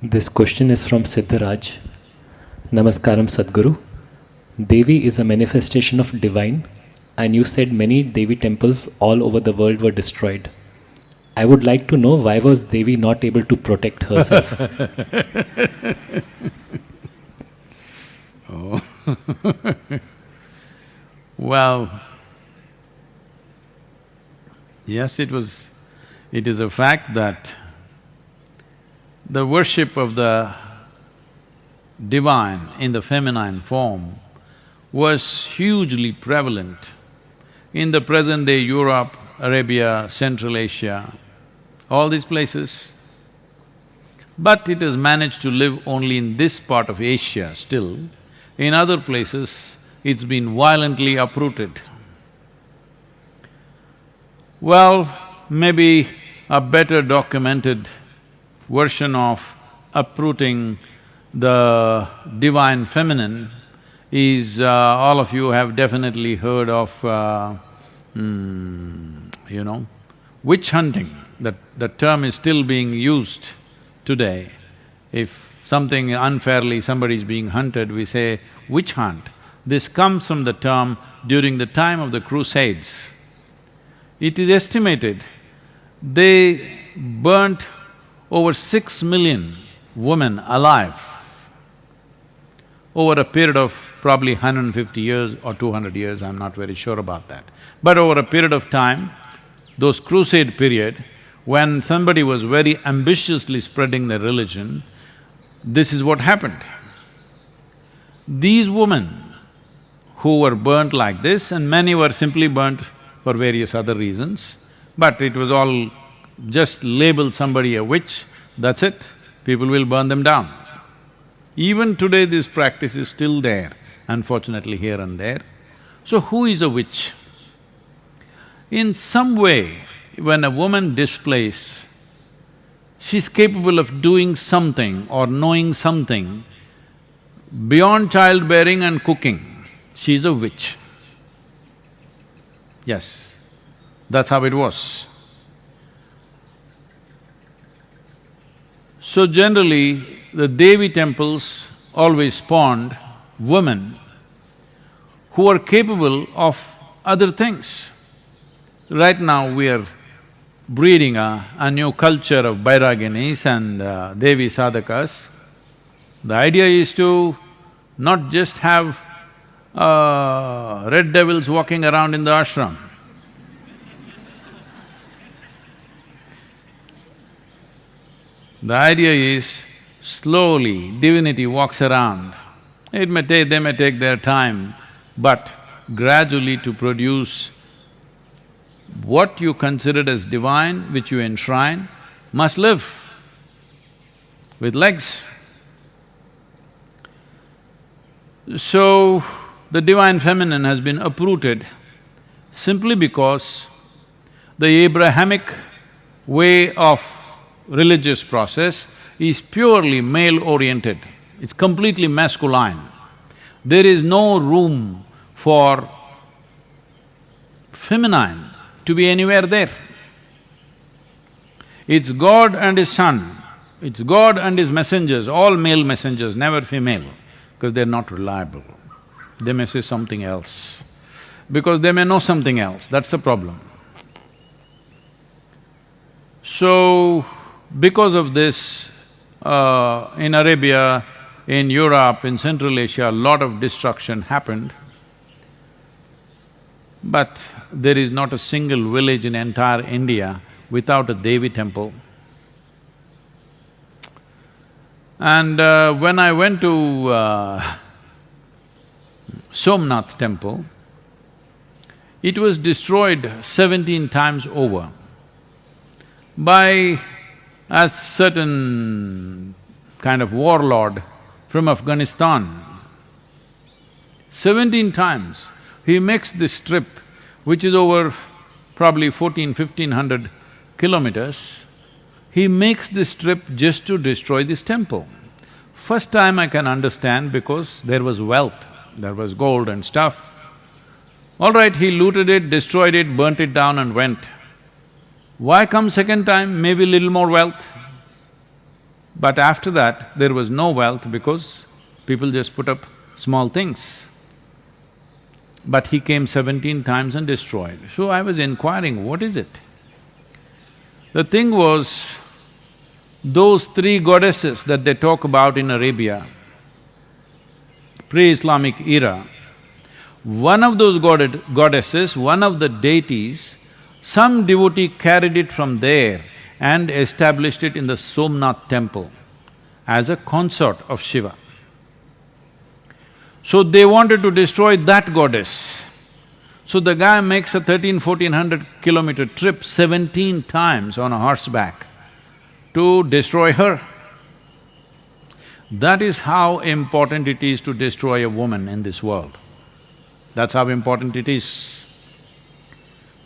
This question is from Siddharaj. Namaskaram Sadhguru. Devi is a manifestation of divine, and you said many Devi temples all over the world were destroyed. I would like to know, why was Devi not able to protect herself? Oh. Well, yes, it is a fact that the worship of the divine in the feminine form was hugely prevalent in the present-day Europe, Arabia, Central Asia, all these places. But it has managed to live only in this part of Asia still. In other places, it's been violently uprooted. Well, maybe a better documented version of uprooting the divine feminine is, all of you have definitely heard of, witch hunting. That term is still being used today. If something unfairly, somebody is being hunted, we say witch hunt. This comes from the term during the time of the Crusades. It is estimated they burnt over 6 million women alive over a period of probably 150 years or 200 years, I'm not very sure about that. But over a period of time, those crusade period, when somebody was very ambitiously spreading their religion, this is what happened. These women who were burnt like this, and many were simply burnt for various other reasons, but it was all just label somebody a witch, that's it, people will burn them down. Even today this practice is still there, unfortunately here and there. So who is a witch? In some way, when a woman displays, she's capable of doing something or knowing something beyond childbearing and cooking, she's a witch. Yes, that's how it was. So generally, the Devi temples always spawned women who are capable of other things. Right now we are breeding a new culture of Bairaginis and Devi sadhakas. The idea is to not just have red devils walking around in the ashram. The idea is, slowly divinity walks around. They may take their time, but gradually to produce what you considered as divine, which you enshrine, must live with legs. So, the divine feminine has been uprooted simply because the Abrahamic way of religious process is purely male-oriented, it's completely masculine. There is no room for feminine to be anywhere there. It's God and His Son, it's God and His messengers, all male messengers, never female, because they're not reliable. They may say something else, because they may know something else, that's the problem. So, because of this, in Arabia, in Europe, in Central Asia, a lot of destruction happened. But there is not a single village in entire India without a Devi temple. And when I went to Somnath temple, it was destroyed 17 times over by a certain kind of warlord from Afghanistan. 17 times he makes this trip, which is over probably 1500 kilometers. He makes this trip just to destroy this temple. First time I can understand, because there was wealth, there was gold and stuff. All right, he looted it, destroyed it, burnt it down and went. Why come second time? Maybe little more wealth. But after that, there was no wealth because people just put up small things. But he came 17 times and destroyed. So I was inquiring, what is it? The thing was, those three goddesses that they talk about in Arabia, pre-Islamic era, one of those goddesses, one of the deities, some devotee carried it from there and established it in the Somnath temple as a consort of Shiva. So they wanted to destroy that goddess. So the guy makes a 1400 kilometer trip 17 times on a horseback to destroy her. That is how important it is to destroy a woman in this world. That's how important it is.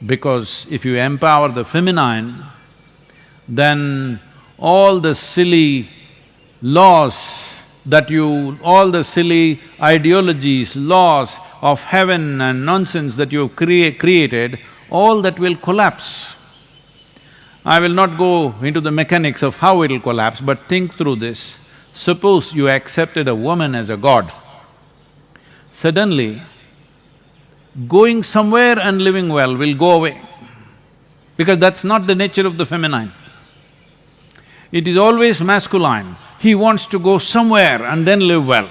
Because if you empower the feminine, then all the silly laws all the silly ideologies, laws of heaven and nonsense that you've created, all that will collapse. I will not go into the mechanics of how it'll collapse, but think through this. Suppose you accepted a woman as a god. Suddenly, going somewhere and living well will go away, because that's not the nature of the feminine. It is always masculine. He wants to go somewhere and then live well.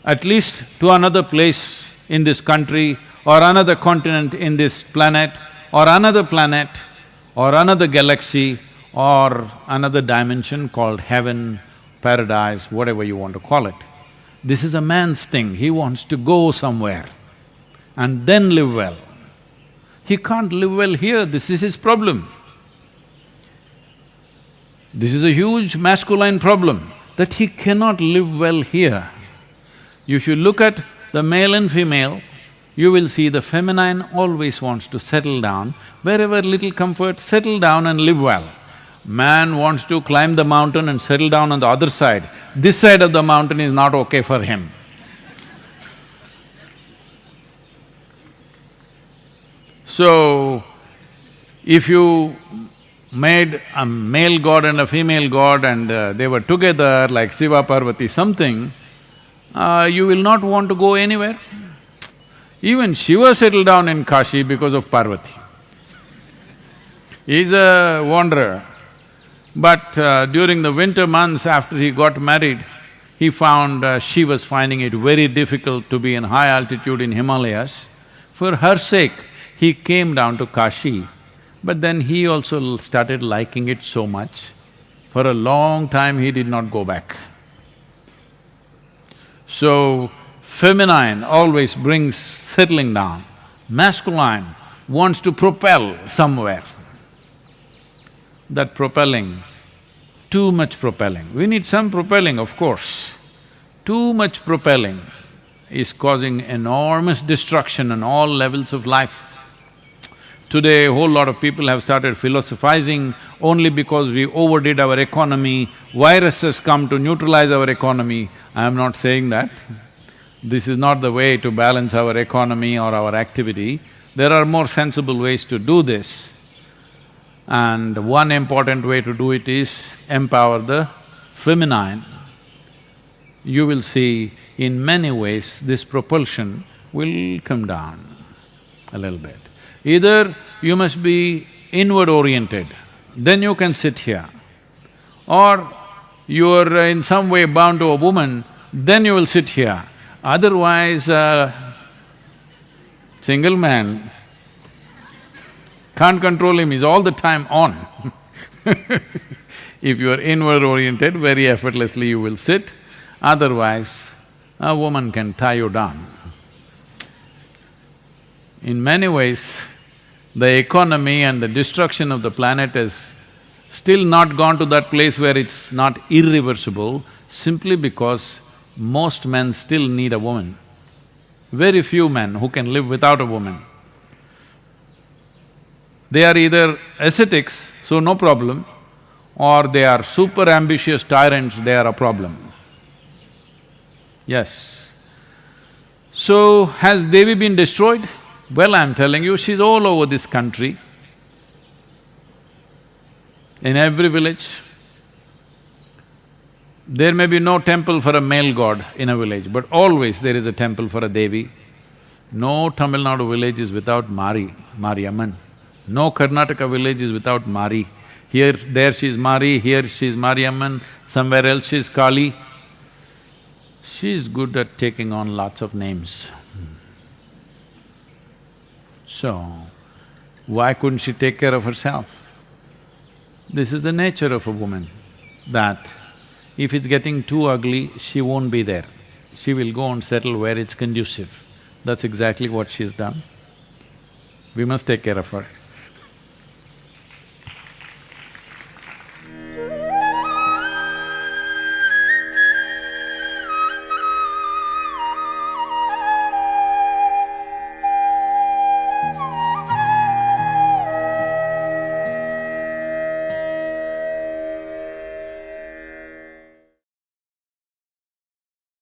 At least to another place in this country or another continent in this planet or another galaxy or another dimension called heaven, paradise, whatever you want to call it. This is a man's thing, he wants to go somewhere and then live well. He can't live well here, this is his problem. This is a huge masculine problem, that he cannot live well here. If you look at the male and female, you will see the feminine always wants to settle down, wherever little comfort, settle down and live well. Man wants to climb the mountain and settle down on the other side. This side of the mountain is not okay for him. So, if you made a male god and a female god and they were together like Shiva, Parvati, something, you will not want to go anywhere. Even Shiva settled down in Kashi because of Parvati. He's a wanderer. But during the winter months after he got married, he found she was finding it very difficult to be in high altitude in Himalayas. For her sake, he came down to Kashi. But then he also started liking it so much, for a long time he did not go back. So, feminine always brings settling down, masculine wants to propel somewhere. That propelling, too much propelling, we need some propelling, of course. Too much propelling is causing enormous destruction on all levels of life. Today, a whole lot of people have started philosophizing only because we overdid our economy, viruses come to neutralize our economy. I am not saying that. This is not the way to balance our economy or our activity. There are more sensible ways to do this. And one important way to do it is empower the feminine. You will see in many ways this propulsion will come down a little bit. Either you must be inward-oriented, then you can sit here. Or you're in some way bound to a woman, then you will sit here. Otherwise, single man, can't control him, he's all the time on. If you are inward-oriented, very effortlessly you will sit, otherwise a woman can tie you down. In many ways, the economy and the destruction of the planet has still not gone to that place where it's not irreversible, simply because most men still need a woman. Very few men who can live without a woman. They are either ascetics, so no problem, or they are super ambitious tyrants, they are a problem. Yes. So, has Devi been destroyed? Well, I'm telling you, she's all over this country. In every village, there may be no temple for a male god in a village, but always there is a temple for a Devi. No Tamil Nadu village is without Mariamman. No Karnataka village is without Mari. Here, there she is Mari, here she is Mariamman, somewhere else she is Kali. She is good at taking on lots of names. So, why couldn't she take care of herself? This is the nature of a woman, that if it's getting too ugly, she won't be there. She will go and settle where it's conducive. That's exactly what she's done. We must take care of her.